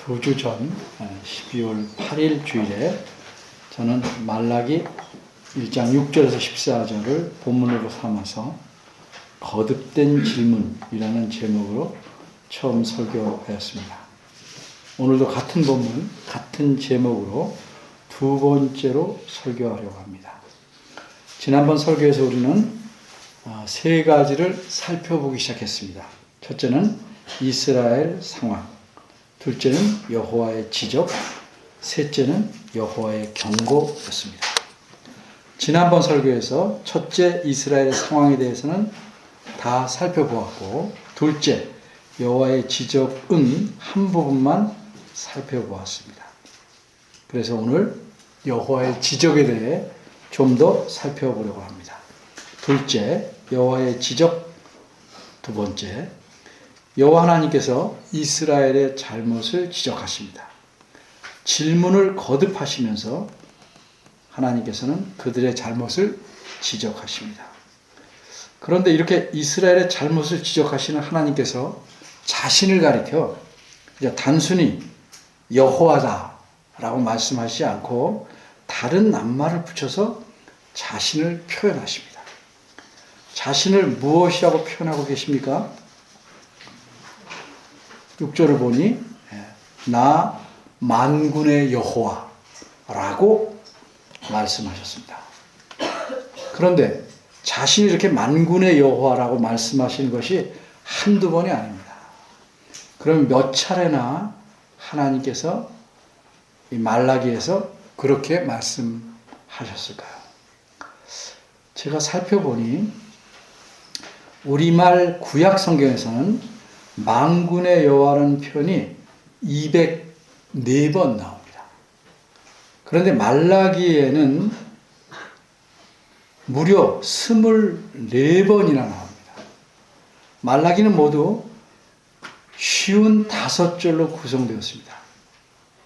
두 주 전 12월 8일 주일에 저는 말라기 1장 6절에서 14절을 본문으로 삼아서 거듭된 질문이라는 제목으로 처음 설교하였습니다. 오늘도 같은 본문, 같은 제목으로 두 번째로 설교하려고 합니다. 지난번 설교에서 우리는 세 가지를 살펴보기 시작했습니다. 첫째는 이스라엘 상황, 둘째는 여호와의 지적, 셋째는 여호와의 경고였습니다. 지난번 설교에서 첫째 이스라엘의 상황에 대해서는 다 살펴보았고, 둘째 여호와의 지적은 한 부분만 살펴보았습니다. 그래서 오늘 여호와의 지적에 대해 좀 더 살펴보려고 합니다. 둘째, 여호와의 지적. 두 번째, 여호와 하나님께서 이스라엘의 잘못을 지적하십니다. 질문을 거듭하시면서 하나님께서는 그들의 잘못을 지적하십니다. 그런데 이렇게 이스라엘의 잘못을 지적하시는 하나님께서 자신을 가리켜 단순히 여호와다라고 말씀하시지 않고 다른 낱말을 붙여서 자신을 표현하십니다. 자신을 무엇이라고 표현하고 계십니까? 6절을 보니 나 만군의 여호와라고 말씀하셨습니다. 그런데 자신이 이렇게 만군의 여호와라고 말씀하시는 것이 한두 번이 아닙니다. 그럼 몇 차례나 하나님께서 이 말라기에서 그렇게 말씀하셨을까요? 제가 살펴보니 우리말 구약 성경에서는 만군의 여호와라는 표현이 204번 나옵니다. 그런데 말라기에는 무려 24번이나 나옵니다. 말라기는 모두 55절로 구성되었습니다.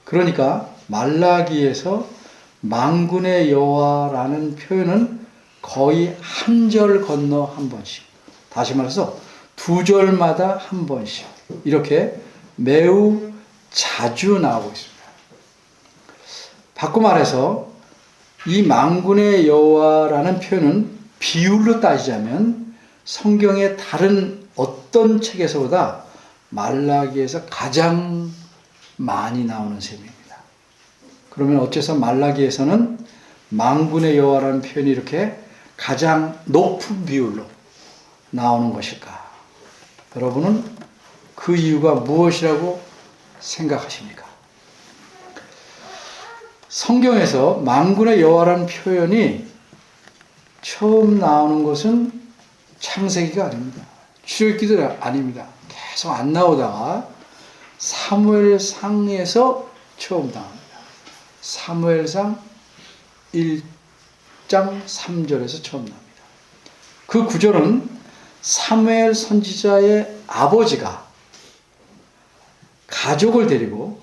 그러니까 말라기에서 만군의 여호와라는 표현은 거의 한 절 건너 한 번씩, 다시 말해서 두 절마다 한 번씩 이렇게 매우 자주 나오고 있습니다. 바꿔 말해서 이 만군의 여호와라는 표현은 비율로 따지자면 성경의 다른 어떤 책에서보다 말라기에서 가장 많이 나오는 셈입니다. 그러면 어째서 말라기에서는 만군의 여호와라는 표현이 이렇게 가장 높은 비율로 나오는 것일까? 여러분은 그 이유가 무엇이라고 생각하십니까? 성경에서 만군의 여호와라는 표현이 처음 나오는 것은 창세기가 아닙니다. 출애굽기도 아닙니다. 계속 안 나오다가 사무엘상에서 처음 나옵니다. 사무엘상 1장 3절에서 처음 나옵니다. 그 구절은 사무엘 선지자의 아버지가 가족을 데리고,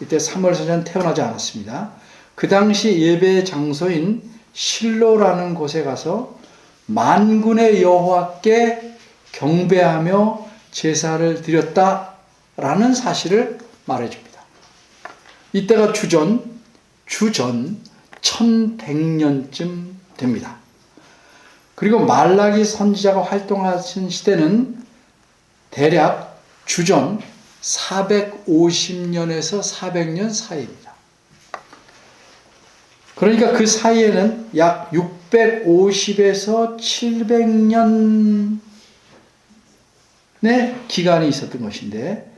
이때 사무엘 선지자는 태어나지 않았습니다. 그 당시 예배 장소인 실로라는 곳에 가서 만군의 여호와께 경배하며 제사를 드렸다라는 사실을 말해줍니다. 이때가 주전 1100년쯤 됩니다. 그리고 말라기 선지자가 활동하신 시대는 대략 주전 450년에서 400년 사이입니다. 그러니까 그 사이에는 약 650에서 700년의 기간이 있었던 것인데,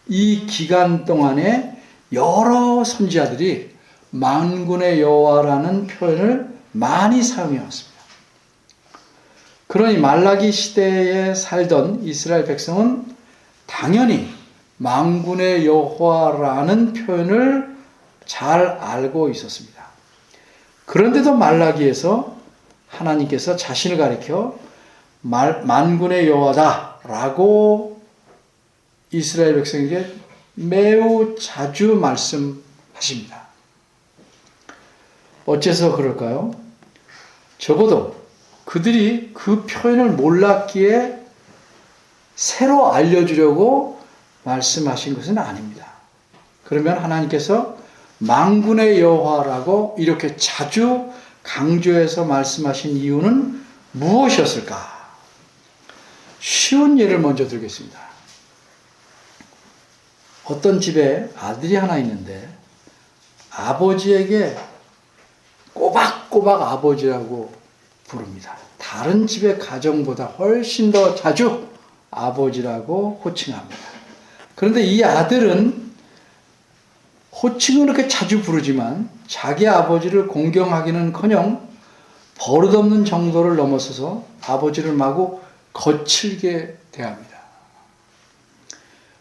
이 기간 동안에 여러 선지자들이 만군의 여호와라는 표현을 많이 사용해 왔습니다. 그러니 말라기 시대에 살던 이스라엘 백성은 당연히 만군의 여호와라는 표현을 잘 알고 있었습니다. 그런데도 말라기에서 하나님께서 자신을 가리켜 만군의 여호와다라고 이스라엘 백성에게 매우 자주 말씀하십니다. 어째서 그럴까요? 적어도 그들이 그 표현을 몰랐기에 새로 알려주려고 말씀하신 것은 아닙니다. 그러면 하나님께서 만군의 여호와라고 이렇게 자주 강조해서 말씀하신 이유는 무엇이었을까? 쉬운 예를 먼저 들겠습니다. 어떤 집에 아들이 하나 있는데 아버지에게 꼬박꼬박 아버지라고 부릅니다. 다른 집의 가정보다 훨씬 더 자주 아버지라고 호칭합니다. 그런데 이 아들은 호칭을 그렇게 자주 부르지만 자기 아버지를 공경하기는커녕 버릇없는 정도를 넘어서서 아버지를 마구 거칠게 대합니다.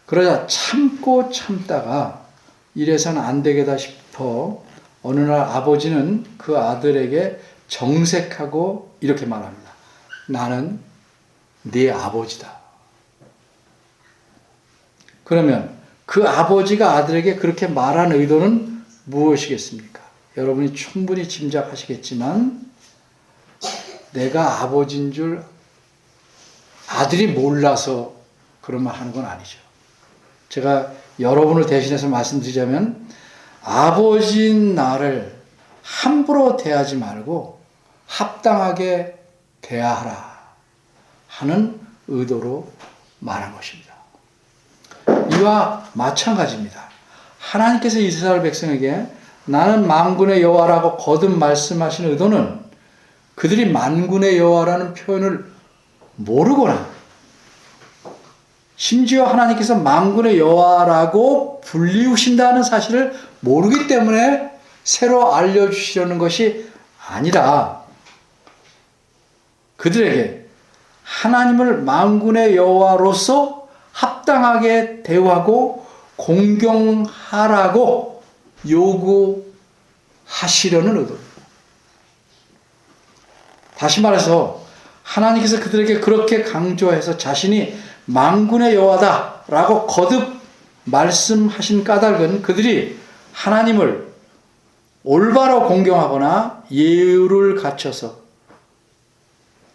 그러자 참고 참다가 이래서는 안 되겠다 싶어 어느 날 아버지는 그 아들에게 정색하고 이렇게 말합니다. 나는 네 아버지다. 그러면 그 아버지가 아들에게 그렇게 말한 의도는 무엇이겠습니까? 여러분이 충분히 짐작하시겠지만 내가 아버지인 줄 아들이 몰라서 그런 말 하는 건 아니죠. 제가 여러분을 대신해서 말씀드리자면 아버지인 나를 함부로 대하지 말고 합당하게 대하라 하는 의도로 말한 것입니다. 이와 마찬가지입니다. 하나님께서 이스라엘 백성에게 나는 만군의 여호와라고 거듭 말씀하신 의도는 그들이 만군의 여호와라는 표현을 모르거나 심지어 하나님께서 만군의 여호와라고 불리우신다는 사실을 모르기 때문에 새로 알려주시려는 것이 아니라 그들에게 하나님을 만군의 여호와로서 합당하게 대우하고 공경하라고 요구하시려는 의도입니다. 다시 말해서 하나님께서 그들에게 그렇게 강조해서 자신이 만군의 여호와다라고 거듭 말씀하신 까닭은 그들이 하나님을 올바로 공경하거나 예의를 갖춰서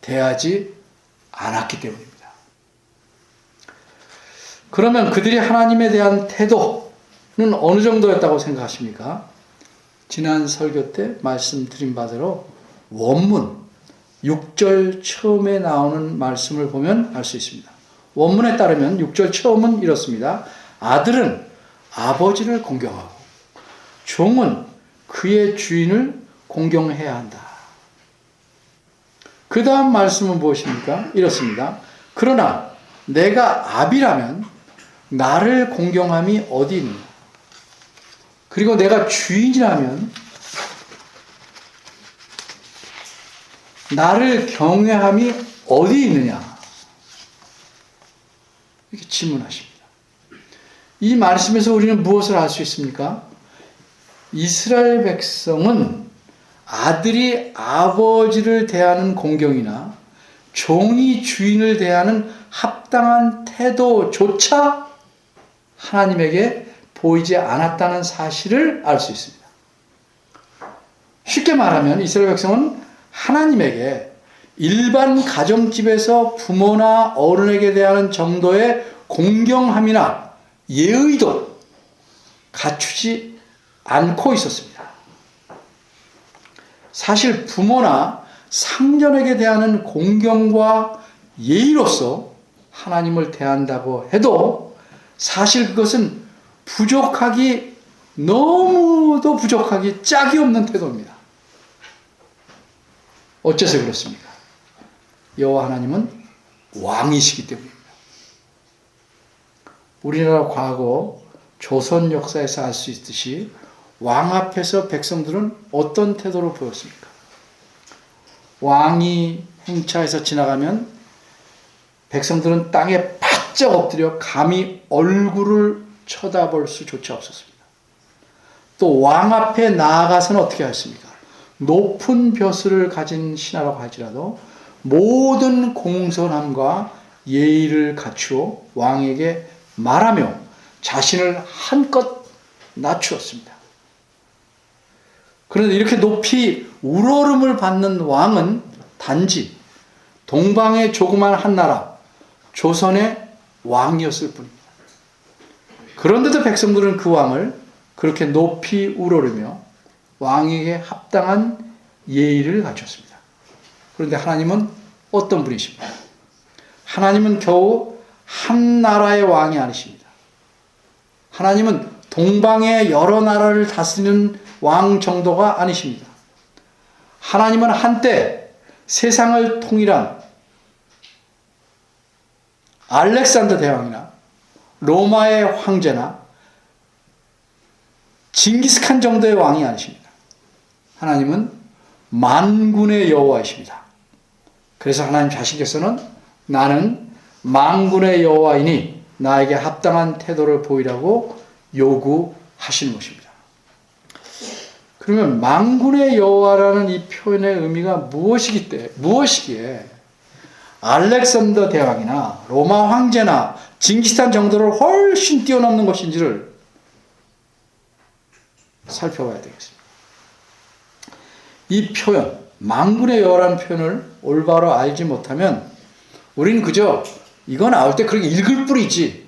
대하지 않았기 때문입니다. 그러면 그들이 하나님에 대한 태도는 어느 정도였다고 생각하십니까? 지난 설교 때 말씀드린 바대로 원문 6절 처음에 나오는 말씀을 보면 알 수 있습니다. 원문에 따르면 6절 처음은 이렇습니다. 아들은 아버지를 공경하고 종은 그의 주인을 공경해야 한다. 그 다음 말씀은 무엇입니까? 이렇습니다. 그러나 내가 아비라면 나를 공경함이 어디 있느냐? 그리고 내가 주인이라면 나를 경외함이 어디 있느냐? 이렇게 질문하십니다. 이 말씀에서 우리는 무엇을 알 수 있습니까? 이스라엘 백성은 아들이 아버지를 대하는 공경이나 종이 주인을 대하는 합당한 태도조차 하나님에게 보이지 않았다는 사실을 알 수 있습니다. 쉽게 말하면 이스라엘 백성은 하나님에게 일반 가정집에서 부모나 어른에게 대하는 정도의 공경함이나 예의도 갖추지 않고 있었습니다. 사실 부모나 상전에게 대하는 공경과 예의로서 하나님을 대한다고 해도 사실 그것은 너무도 부족하기 짝이 없는 태도입니다. 어째서 그렇습니까? 여호와 하나님은 왕이시기 때문입니다. 우리나라 과거 조선 역사에서 알 수 있듯이 왕 앞에서 백성들은 어떤 태도를 보였습니까? 왕이 행차해서 지나가면 백성들은 땅에 바짝 엎드려 감히 얼굴을 쳐다볼 수조차 없었습니다. 또 왕 앞에 나아가서는 어떻게 하였습니까? 높은 벼슬을 가진 신하라고 할지라도 모든 공손함과 예의를 갖추어 왕에게 말하며 자신을 한껏 낮추었습니다. 그런데 이렇게 높이 우러름을 받는 왕은 단지 동방의 조그만 한 나라 조선의 왕이었을 뿐입니다. 그런데도 백성들은 그 왕을 그렇게 높이 우러르며 왕에게 합당한 예의를 갖췄습니다. 그런데 하나님은 어떤 분이십니까? 하나님은 겨우 한 나라의 왕이 아니십니다. 하나님은 동방의 여러 나라를 다스리는 왕 정도가 아니십니다. 하나님은 한때 세상을 통일한 알렉산더 대왕이나 로마의 황제나 징기스칸 정도의 왕이 아니십니다. 하나님은 만군의 여호와이십니다. 그래서 하나님 자신께서는 나는 만군의 여호와이니 나에게 합당한 태도를 보이라고 요구하시는 것입니다. 그러면 만군의 여호와라는 이 표현의 의미가 무엇이기에 알렉산더 대왕이나 로마 황제나 징기스칸 정도를 훨씬 뛰어넘는 것인지를 살펴봐야 되겠습니다. 이 표현, 만군의 여호와라는 표현을 올바로 알지 못하면 우리는 그저 이거 나올 때 그렇게 읽을 뿐이지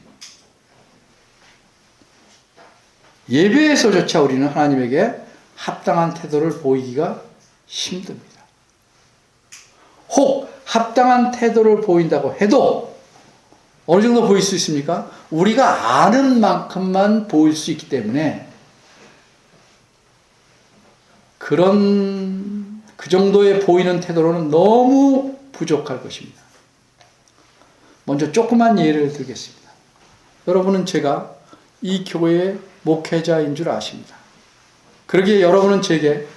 예배에서조차 우리는 하나님에게 합당한 태도를 보이기가 힘듭니다. 혹 합당한 태도를 보인다고 해도 어느 정도 보일 수 있습니까? 우리가 아는 만큼만 보일 수 있기 때문에 그 정도의 보이는 태도로는 너무 부족할 것입니다. 먼저 조그만 예를 들겠습니다. 여러분은 제가 이 교회의 목회자인 줄 아십니다. 그러기에 여러분은 제게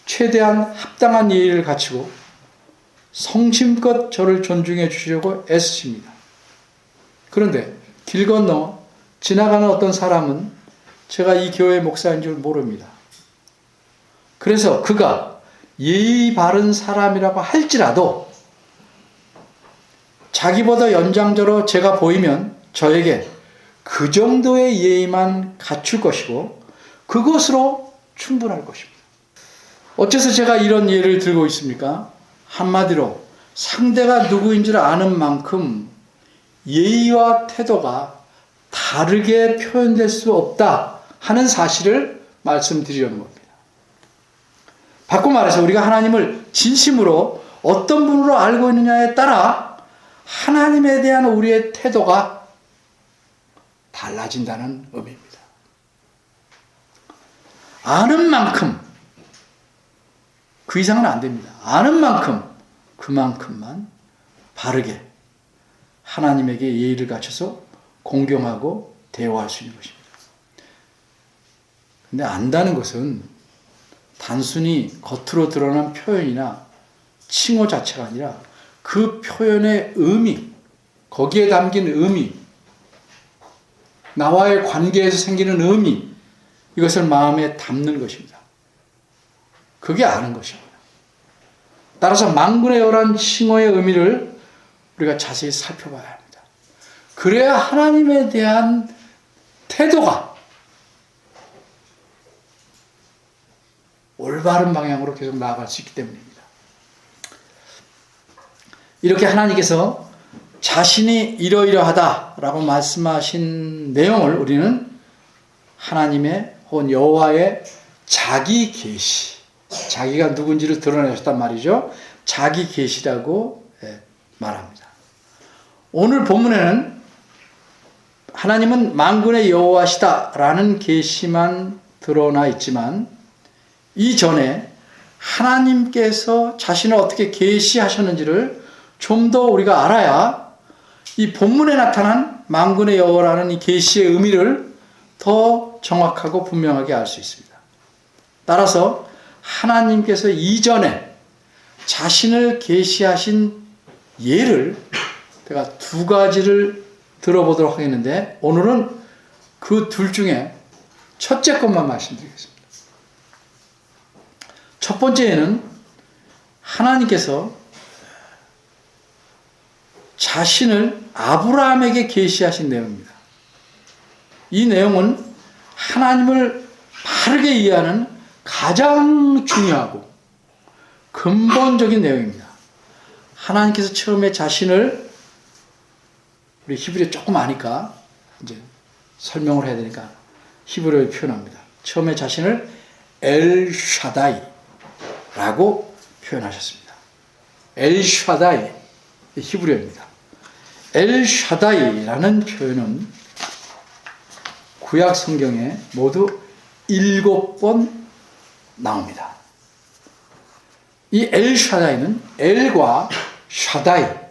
최대한 합당한 예의를 갖추고 성심껏 저를 존중해 주시려고 애쓰십니다. 그런데 길 건너 지나가는 어떤 사람은 제가 이 교회의 목사인 줄 모릅니다. 그래서 그가 예의 바른 사람이라고 할지라도 자기보다 연장자로 제가 보이면 저에게 그 정도의 예의만 갖출 것이고 그것으로 충분할 것입니다. 어째서 제가 이런 예를 들고 있습니까? 한마디로 상대가 누구인 줄 아는 만큼 예의와 태도가 다르게 표현될 수 없다 하는 사실을 말씀드리려는 겁니다. 바꿔 말해서 우리가 하나님을 진심으로 어떤 분으로 알고 있느냐에 따라 하나님에 대한 우리의 태도가 달라진다는 의미입니다. 아는 만큼 그 이상은 안 됩니다. 아는 만큼 그만큼만 바르게 하나님에게 예의를 갖춰서 공경하고 대화할 수 있는 것입니다. 근데 안다는 것은 단순히 겉으로 드러난 표현이나 칭호 자체가 아니라 그 표현의 의미, 거기에 담긴 의미, 나와의 관계에서 생기는 의미, 이것을 마음에 담는 것입니다. 그게 아는 것입니다. 따라서 만군의 여호와라는 칭호의 의미를 우리가 자세히 살펴봐야 합니다. 그래야 하나님에 대한 태도가 올바른 방향으로 계속 나아갈 수 있기 때문입니다. 이렇게 하나님께서 자신이 이러이러하다라고 말씀하신 내용을 우리는 하나님의 혹은 여호와의 자기 계시, 자기가 누군지를 드러내셨단 말이죠. 자기 계시라고 말합니다. 오늘 본문에는 하나님은 만군의 여호와시다라는 계시만 드러나 있지만 이전에 하나님께서 자신을 어떻게 계시하셨는지를 좀 더 우리가 알아야 이 본문에 나타난 만군의 여호와라는 이 계시의 의미를 더 정확하고 분명하게 알 수 있습니다. 따라서 하나님께서 이전에 자신을 계시하신 예를 제가 두 가지를 들어보도록 하겠는데 오늘은 그 둘 중에 첫째 것만 말씀드리겠습니다. 첫 번째는 하나님께서 자신을 아브라함에게 계시하신 내용입니다. 이 내용은 하나님을 바르게 이해하는 가장 중요하고 근본적인 내용입니다. 하나님께서 처음에 자신을 우리 히브리 조금 아니까 이제 설명을 해야 되니까 히브리어로 표현합니다. 처음에 자신을 엘샤다이라고 표현하셨습니다. 엘샤다이, 히브리어입니다. 엘샤다이라는 표현은 구약 성경에 모두 7번 나옵니다. 이 엘샤다이는 엘과 샤다이라는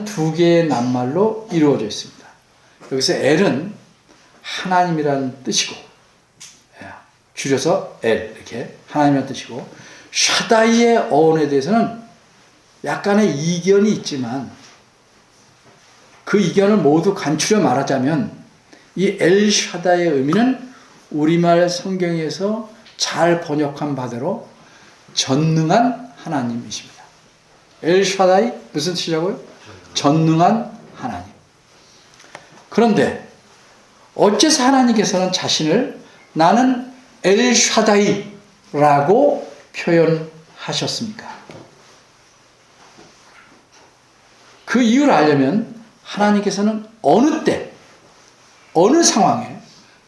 두 개의 낱말로 이루어져 있습니다. 여기서 엘은 하나님이라는 뜻이고, 줄여서 엘, 이렇게 하나님이라는 뜻이고, 샤다이의 어원에 대해서는 약간의 이견이 있지만 그 이견을 모두 간추려 말하자면 이 엘샤다이의 의미는 우리말 성경에서 잘 번역한 바대로 전능한 하나님이십니다. 엘샤다이 무슨 뜻이라고요? 전능한 하나님. 그런데 어째서 하나님께서는 자신을 나는 엘샤다이라고 표현하셨습니까? 그 이유를 알려면 하나님께서는 어느 때, 어느 상황에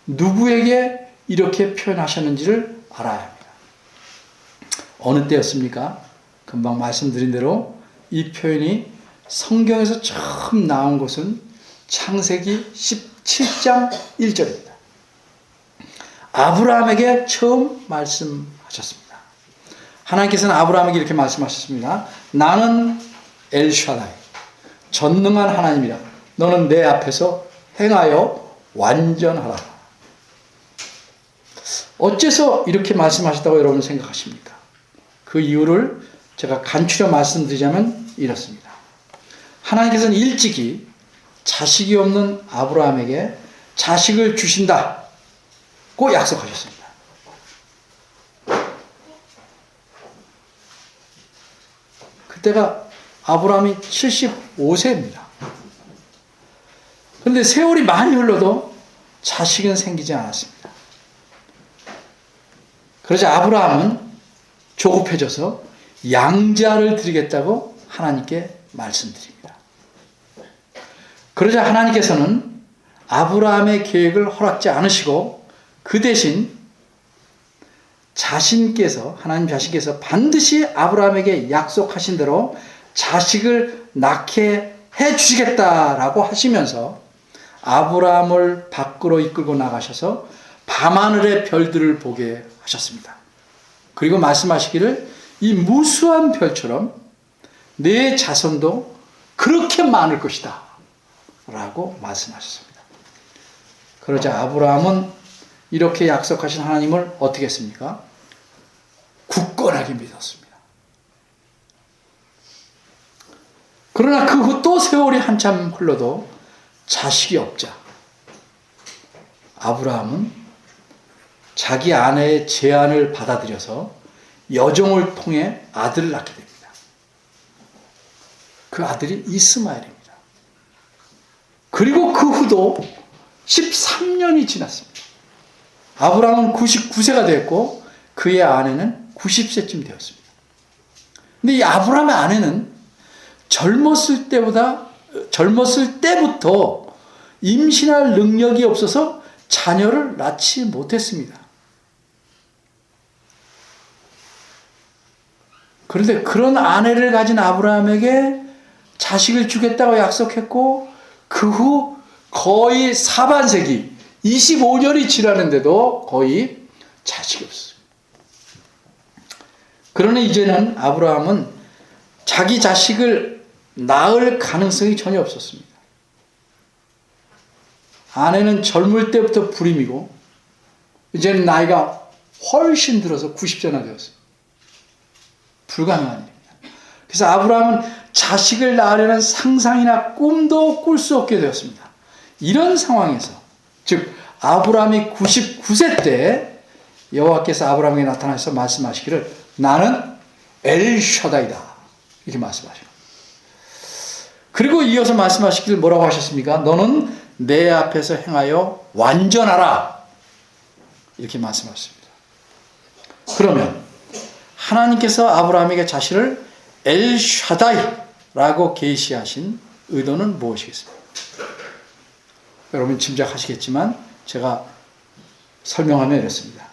누구에게 이렇게 표현하셨는지를 알아야 합니다. 어느 때였습니까? 금방 말씀드린 대로 이 표현이 성경에서 처음 나온 것은 창세기 17장 1절입니다. 아브라함에게 처음 말씀하셨습니다. 하나님께서는 아브라함에게 이렇게 말씀하셨습니다. 나는 엘샤다이, 전능한 하나님이라. 너는 내 앞에서 행하여 완전하라. 어째서 이렇게 말씀하셨다고 여러분 생각하십니까? 그 이유를 제가 간추려 말씀드리자면 이렇습니다. 하나님께서는 일찍이 자식이 없는 아브라함에게 자식을 주신다고 약속하셨습니다. 그때가 아브라함이 75세입니다. 그런데 세월이 많이 흘러도 자식은 생기지 않았습니다. 그러자 아브라함은 조급해져서 양자를 드리겠다고 하나님께 말씀드립니다. 그러자 하나님께서는 아브라함의 계획을 허락지 않으시고 그 대신 하나님 자신께서 반드시 아브라함에게 약속하신 대로 자식을 낳게 해 주시겠다라고 하시면서 아브라함을 밖으로 이끌고 나가셔서 밤하늘의 별들을 보게 하셨습니다. 그리고 말씀하시기를 이 무수한 별처럼 내 자손도 그렇게 많을 것이다 라고 말씀하셨습니다. 그러자 아브라함은 이렇게 약속하신 하나님을 어떻게 했습니까? 굳건하게 믿었습니다. 그러나 그 후 또 세월이 한참 흘러도 자식이 없자 아브라함은 자기 아내의 제안을 받아들여서 여종을 통해 아들을 낳게 됩니다. 그 아들이 이스마엘입니다. 그리고 그 후도 13년이 지났습니다. 아브라함은 99세가 되었고 그의 아내는 90세쯤 되었습니다. 근데 이 아브라함의 아내는 젊었을 때부터 임신할 능력이 없어서 자녀를 낳지 못했습니다. 그런데 그런 아내를 가진 아브라함에게 자식을 주겠다고 약속했고 그 후 거의 사반세기 25년이 지났는데도 거의 자식이 없었습니다. 그러나 이제는 아브라함은 자기 자식을 낳을 가능성이 전혀 없었습니다. 아내는 젊을 때부터 불임이고 이제는 나이가 훨씬 들어서 90세나 되었어요. 불가능한 일입니다. 그래서 아브라함은 자식을 낳으려는 상상이나 꿈도 꿀 수 없게 되었습니다. 이런 상황에서 즉 아브라함이 99세 때 여호와께서 아브라함에게 나타나셔서 말씀하시기를 나는 엘샤다이다 이렇게 말씀하셔요. 그리고 이어서 말씀하시기를 뭐라고 하셨습니까? 너는 내 앞에서 행하여 완전하라 이렇게 말씀하셨습니다. 그러면 하나님께서 아브라함에게 자신을 엘샤다이라고 계시하신 의도는 무엇이겠습니까? 여러분 짐작하시겠지만 제가 설명하면 이렇습니다.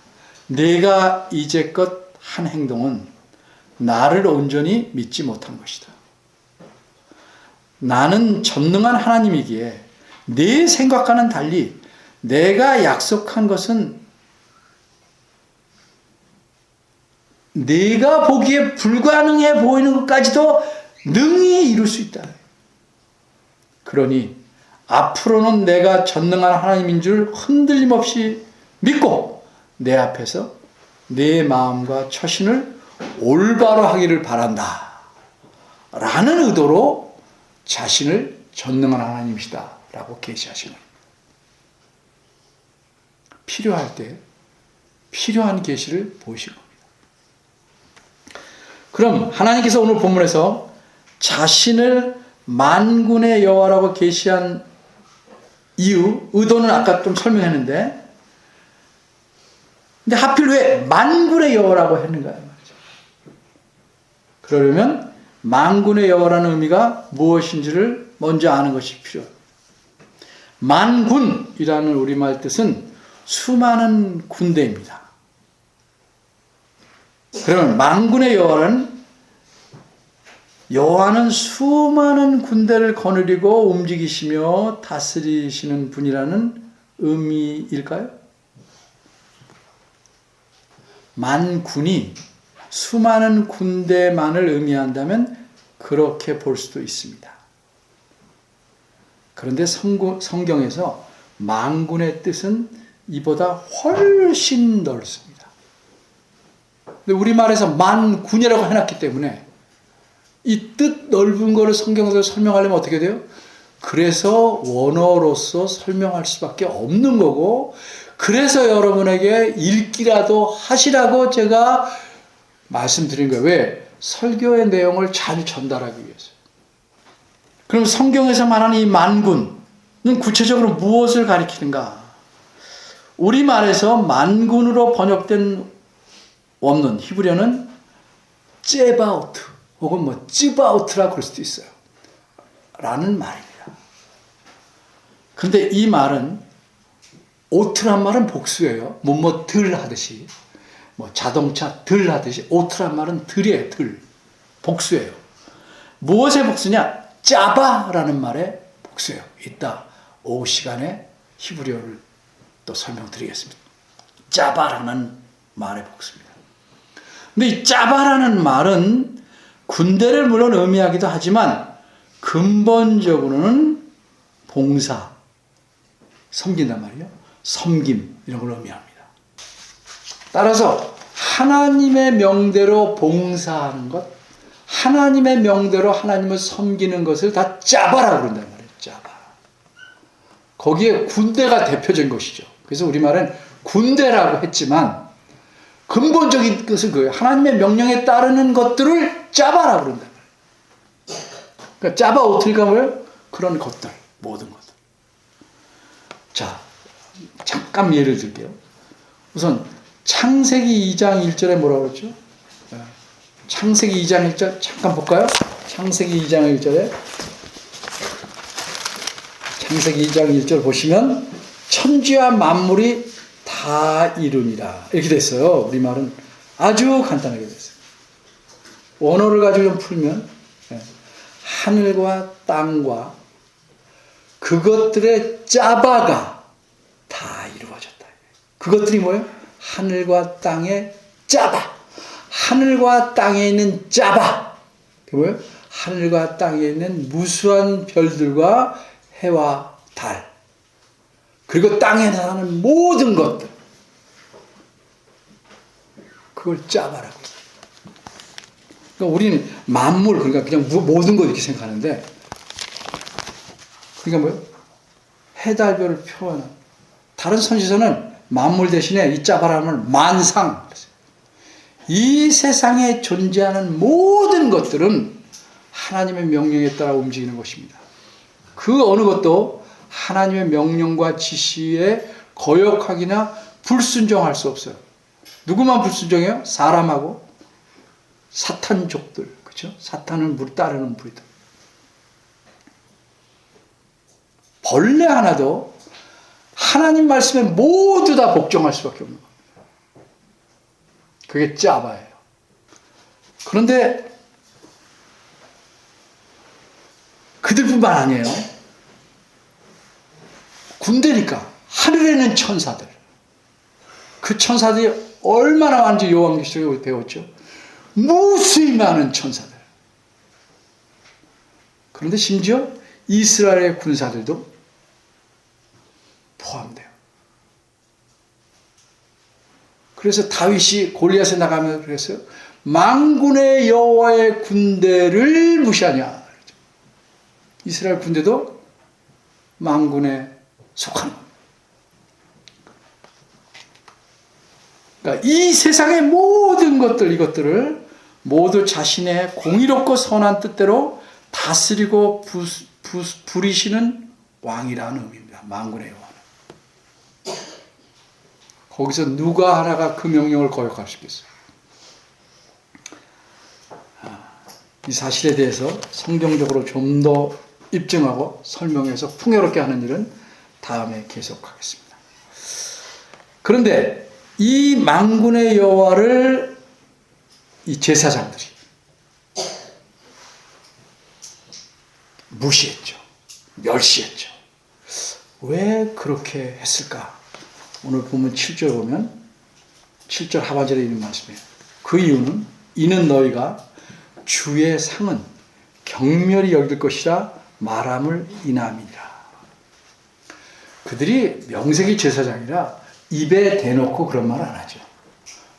내가 이제껏 한 행동은 나를 온전히 믿지 못한 것이다. 나는 전능한 하나님이기에 내 생각과는 달리 내가 약속한 것은 내가 보기에 불가능해 보이는 것까지도 능히 이룰 수 있다. 그러니 앞으로는 내가 전능한 하나님인 줄 흔들림 없이 믿고 내 앞에서 내 마음과 처신을 올바로 하기를 바란다. 라는 의도로 자신을 전능한 하나님이시다. 라고 계시하시는 겁니다. 필요할 때 필요한 계시를 보이신 겁니다. 그럼 하나님께서 오늘 본문에서 자신을 만군의 여호와라고 계시한 이유, 의도는 아까 좀 설명했는데, 근데 하필 왜 만군의 여호와라고 했는가 말이죠. 그러려면 만군의 여호와라는 의미가 무엇인지를 먼저 아는 것이 필요합니다. 만군이라는 우리말 뜻은 수많은 군대입니다. 그러면 만군의 여호와는 수많은 군대를 거느리고 움직이시며 다스리시는 분이라는 의미일까요? 만군이 수많은 군대만을 의미한다면 그렇게 볼 수도 있습니다. 그런데 성경에서 만군의 뜻은 이보다 훨씬 넓습니다. 근데 우리말에서 만군이라고 해놨기 때문에 이 뜻 넓은 거를 성경에서 설명하려면 어떻게 돼요? 그래서 원어로서 설명할 수밖에 없는 거고, 그래서 여러분에게 읽기라도 하시라고 제가 말씀드린 거예요. 왜? 설교의 내용을 잘 전달하기 위해서. 그럼 성경에서 말하는 이 만군은 구체적으로 무엇을 가리키는가? 우리말에서 만군으로 번역된 원문, 히브리어는 제바우트 혹은 찌바우트라 그럴 수도 있어요. 라는 말입니다. 근데 이 말은, 오트란 말은 복수예요. 들 하듯이. 자동차 들 하듯이. 오트란 말은 들이에요, 들. 복수예요. 무엇의 복수냐? 짜바라는 말의 복수예요. 이따 오후 시간에 히브리어를 또 설명드리겠습니다. 짜바라는 말의 복수입니다. 근데 이 짜바라는 말은 군대를 물론 의미하기도 하지만 근본적으로는 봉사, 섬긴단 말이에요. 섬김, 이런 걸 의미합니다. 따라서 하나님의 명대로 봉사하는 것, 하나님의 명대로 하나님을 섬기는 것을 다 짜바라고 그런단 말이에요. 짜바. 거기에 군대가 대표적인 것이죠. 그래서 우리말은 군대라고 했지만 근본적인 것은 그거예요. 하나님의 명령에 따르는 것들을 짜바라고 그런단 말이에요. 그러니까 짜바 오트리가 뭐예요? 그런 것들, 모든 것들. 자, 잠깐 예를 들게요. 우선 창세기 2장 1절에 뭐라고 그랬죠? 창세기 2장 1절 잠깐 볼까요? 창세기 2장 1절에 창세기 2장 1절 보시면 천지와 만물이 다 이루니라 이렇게 됐어요. 우리말은 아주 간단하게 됐어요. 원어를 가지고 좀 풀면 하늘과 땅과 그것들의 짜바가 다 이루어졌다. 그것들이 뭐예요? 하늘과 땅의 짜바. 하늘과 땅에 있는 짜바. 그게 뭐예요? 하늘과 땅에 있는 무수한 별들과 해와 달. 그리고 땅에 나타나는 모든 것들. 그걸 짜바라고. 그러니까 우리는 만물, 그러니까 그냥 모든 것 이렇게 생각하는데, 그러니까 뭐예요? 해달별을 표현한. 다른 선지서는 만물 대신에 이 짜바라는 만상. 이 세상에 존재하는 모든 것들은 하나님의 명령에 따라 움직이는 것입니다. 그 어느 것도 하나님의 명령과 지시에 거역하기나 불순종할 수 없어요. 누구만 불순종해요? 사람하고 사탄족들, 그렇죠? 사탄을 따르는 무리들. 벌레 하나도 하나님 말씀에 모두 다 복종할 수밖에 없는 겁니다. 그게 짜바예요. 그런데 그들뿐만 아니에요. 군대니까 하늘에는 천사들. 그 천사들이 얼마나 많은지 요한계시록에 배웠죠. 무수히 많은 천사들. 그런데 심지어 이스라엘의 군사들도 포함돼요. 그래서 다윗이 골리앗에 나가면 그랬어요. 만군의 여호와의 군대를 무시하냐. 이스라엘 군대도 만군에 속하는 겁니다. 그러니까 이 세상의 모든 것들, 이것들을 모두 자신의 공의롭고 선한 뜻대로 다스리고 부리시는 왕이라는 의미입니다. 만군의 여호와는. 거기서 누가 하나가 그 명령을 거역할 수 있겠어요? 이 사실에 대해서 성경적으로 좀 더 입증하고 설명해서 풍요롭게 하는 일은 다음에 계속하겠습니다. 그런데 이 만군의 여호와를 이 제사장들이 무시했죠. 멸시했죠. 왜 그렇게 했을까? 오늘 보면 7절 보면 7절 하반절에 있는 말씀이에요. 그 이유는 이는 너희가 주의 상은 경멸히 여길 것이라 말함을 인함이라. 그들이 명색이 제사장이라 입에 대놓고 그런 말 안 하죠.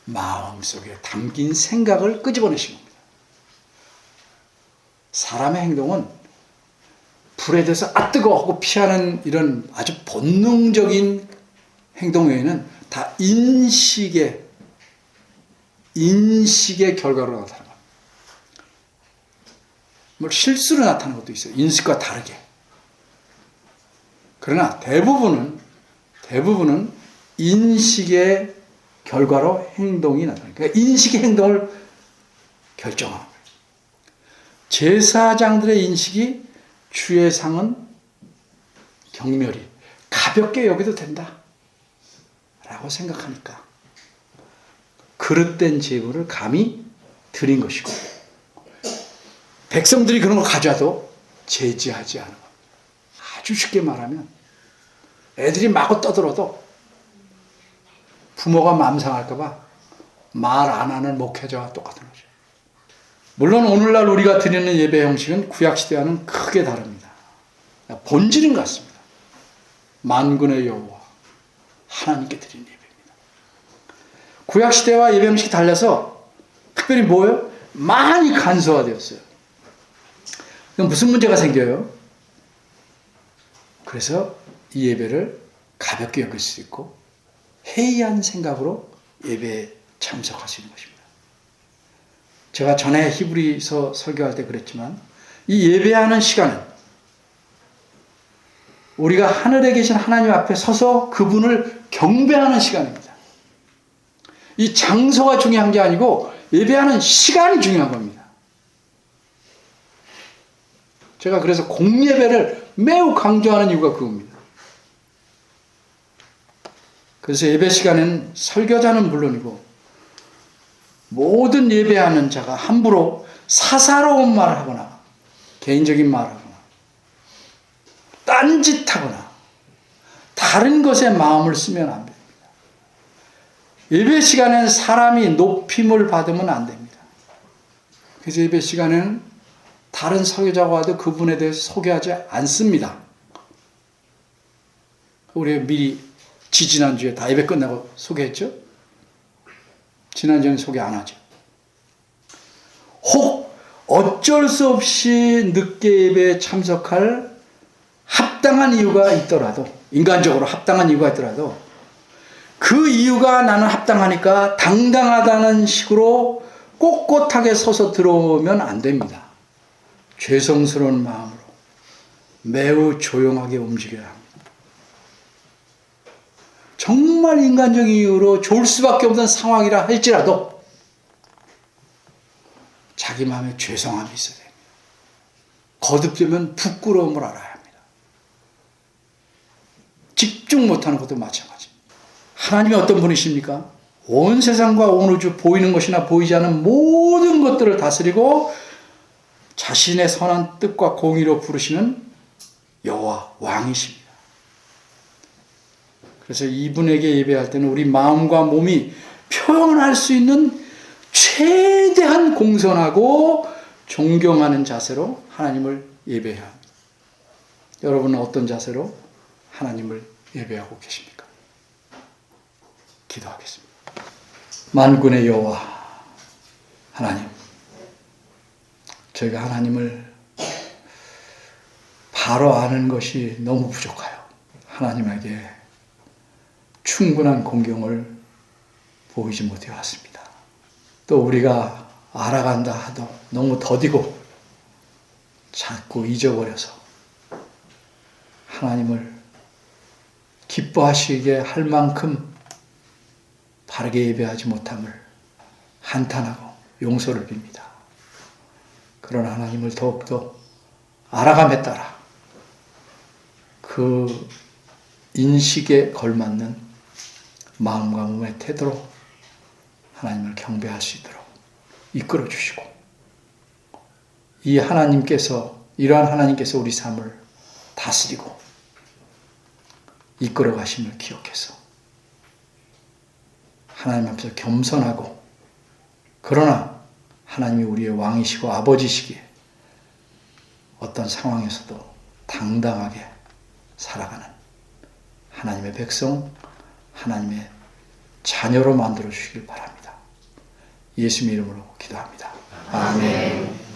마음속에 담긴 생각을 끄집어내신 겁니다. 사람의 행동은 불에 대해서 뜨거워 하고 피하는 이런 아주 본능적인 행동 외에는 다 인식의 결과로 나타나는 겁니다. 뭐 실수로 나타나는 것도 있어요. 인식과 다르게. 그러나 대부분은 인식의 결과로 행동이 나타나요. 그러니까 인식의 행동을 결정하는 거예요. 제사장들의 인식이 주의 상은 경멸히 가볍게 여겨도 된다 라고 생각하니까 그릇된 제물을 감히 드린 것이고, 백성들이 그런 걸 가져와도 제지하지 않은 겁니다. 아주 쉽게 말하면 애들이 마구 떠들어도 부모가 마음 상할까봐 말 안 하는 목회자와 똑같은 거죠. 물론 오늘날 우리가 드리는 예배 형식은 구약시대와는 크게 다릅니다. 본질은 같습니다. 만군의 여호와 하나님께 드린 예배입니다. 구약시대와 예배 형식이 달라서 특별히 뭐예요? 많이 간소화되었어요. 그럼 무슨 문제가 생겨요? 그래서 이 예배를 가볍게 여길 수 있고 해이한 생각으로 예배에 참석할 수 있는 것입니다. 제가 전에 히브리서 설교할 때 그랬지만 이 예배하는 시간은 우리가 하늘에 계신 하나님 앞에 서서 그분을 경배하는 시간입니다. 이 장소가 중요한 게 아니고 예배하는 시간이 중요한 겁니다. 제가 그래서 공예배를 매우 강조하는 이유가 그겁니다. 그래서 예배 시간에는 설교자는 물론이고 모든 예배하는 자가 함부로 사사로운 말을 하거나 개인적인 말을 하거나 딴짓하거나 다른 것에 마음을 쓰면 안 됩니다. 예배 시간에는 사람이 높임을 받으면 안 됩니다. 그래서 예배 시간에는 다른 설교자가 와도 그분에 대해서 소개하지 않습니다. 우리가 미리 지난주에 다 예배 끝나고 소개했죠? 지난주에는 소개 안 하죠. 혹 어쩔 수 없이 늦게 예배에 참석할 합당한 이유가 있더라도, 인간적으로 합당한 이유가 있더라도 그 이유가 나는 합당하니까 당당하다는 식으로 꼿꼿하게 서서 들어오면 안 됩니다. 죄송스러운 마음으로 매우 조용하게 움직여야 합니다. 정말 인간적인 이유로 좋을 수밖에 없는 상황이라 할지라도 자기 마음에 죄송함이 있어야 됩니다. 거듭되면 부끄러움을 알아야 합니다. 집중 못하는 것도 마찬가지입니다. 하나님이 어떤 분이십니까? 온 세상과 온 우주 보이는 것이나 보이지 않은 모든 것들을 다스리고 자신의 선한 뜻과 공의로 부르시는 여호와 왕이십니다. 그래서 이분에게 예배할 때는 우리 마음과 몸이 표현할 수 있는 최대한 공손하고 존경하는 자세로 하나님을 예배해야 합니다. 여러분은 어떤 자세로 하나님을 예배하고 계십니까? 기도하겠습니다. 만군의 여호와 하나님, 저희가 하나님을 바로 아는 것이 너무 부족하여 하나님에게 충분한 공경을 보이지 못해 왔습니다. 또 우리가 알아간다 하도 너무 더디고 자꾸 잊어버려서 하나님을 기뻐하시게 할 만큼 바르게 예배하지 못함을 한탄하고 용서를 빕니다. 그러나 하나님을 더욱더 알아감에 따라 그 인식에 걸맞는 마음과 몸의 태도로 하나님을 경배할 수 있도록 이끌어 주시고, 이러한 하나님께서 우리 삶을 다스리고 이끌어 가심을 기억해서 하나님 앞에서 겸손하고, 그러나 하나님이 우리의 왕이시고 아버지시기에 어떤 상황에서도 당당하게 살아가는 하나님의 백성, 하나님의 자녀로 만들어 주시길 바랍니다. 예수님의 이름으로 기도합니다. 아멘.